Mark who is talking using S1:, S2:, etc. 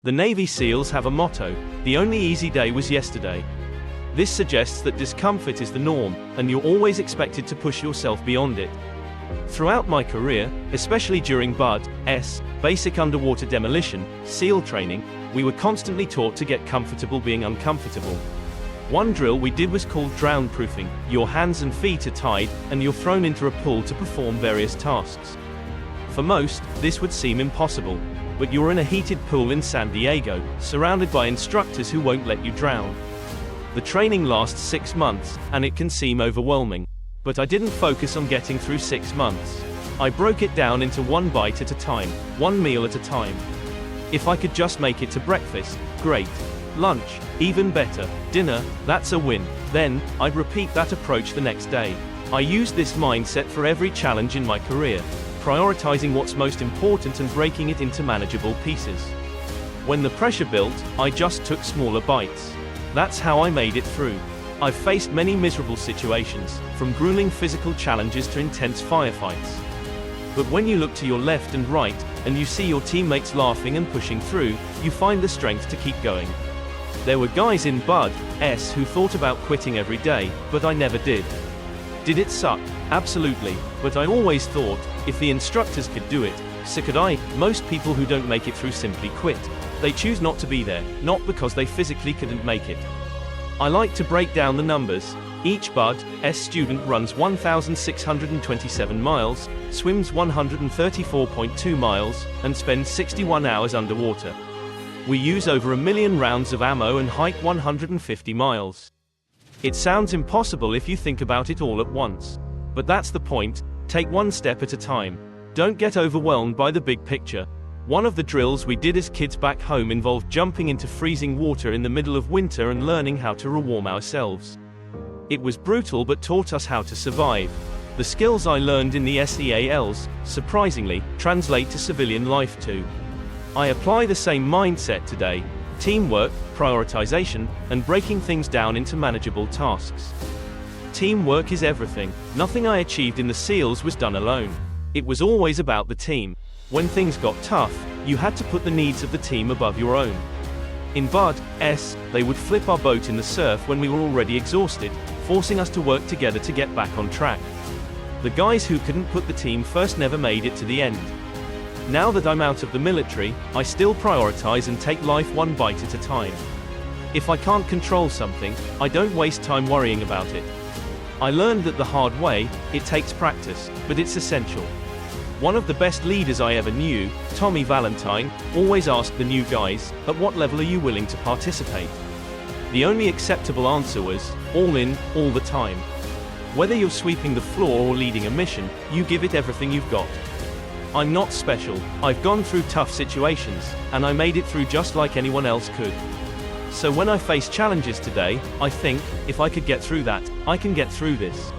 S1: The Navy SEALs have a motto: the only easy day was yesterday. This suggests that discomfort is the norm, and you're always expected to push yourself beyond it. Throughout my career, especially during BUD/S, basic underwater demolition, SEAL training, we were constantly taught to get comfortable being uncomfortable. One drill we did was called drown proofing. Your hands and feet are tied, and you're thrown into a pool to perform various tasks. For most, this would seem impossible. But you're in a heated pool in San Diego, surrounded by instructors who won't let you drown. The training lasts 6 months, and it can seem overwhelming. But I didn't focus on getting through 6 months. I broke it down into one bite at a time, one meal at a time. If I could just make it to breakfast, great. Lunch, even better. Dinner, that's a win. Then, I'd repeat that approach the next day. I used this mindset for every challenge in my career, prioritizing what's most important and breaking it into manageable pieces. When the pressure built, I just took smaller bites. That's how I made it through. I've faced many miserable situations, from grueling physical challenges to intense firefights. But when you look to your left and right, and you see your teammates laughing and pushing through, you find the strength to keep going. There were guys in BUD/S who thought about quitting every day, but I never did. Did it suck? Absolutely, but I always thought, if the instructors could do it, so could I. Most people who don't make it through simply quit. They choose not to be there, not because they physically couldn't make it. I like to break down the numbers. Each BUD/S student runs 1,627 miles, swims 134.2 miles, and spends 61 hours underwater. We use over 1 million rounds of ammo and hike 150 miles. It sounds impossible if you think about it all at once. But that's the point. Take one step at a time. Don't get overwhelmed by the big picture. One of the drills we did as kids back home involved jumping into freezing water in the middle of winter and learning how to rewarm ourselves. It was brutal but taught us how to survive. The skills I learned in the SEALs, surprisingly, translate to civilian life too. I apply the same mindset today: teamwork, prioritization, and breaking things down into manageable tasks. Teamwork is everything. Nothing I achieved in the SEALs was done alone. It was always about the team. When things got tough, you had to put the needs of the team above your own. In BUD/S, they would flip our boat in the surf when we were already exhausted, forcing us to work together to get back on track. The guys who couldn't put the team first never made it to the end. Now that I'm out of the military, I still prioritize and take life one bite at a time. If I can't control something, I don't waste time worrying about it. I learned that the hard way: it takes practice, but it's essential. One of the best leaders I ever knew, Tommy Valentine, always asked the new guys, "At what level are you willing to participate?" The only acceptable answer was, all in, all the time. Whether you're sweeping the floor or leading a mission, you give it everything you've got. I'm not special. I've gone through tough situations, and I made it through just like anyone else could. So when I face challenges today, I think, if I could get through that, I can get through this.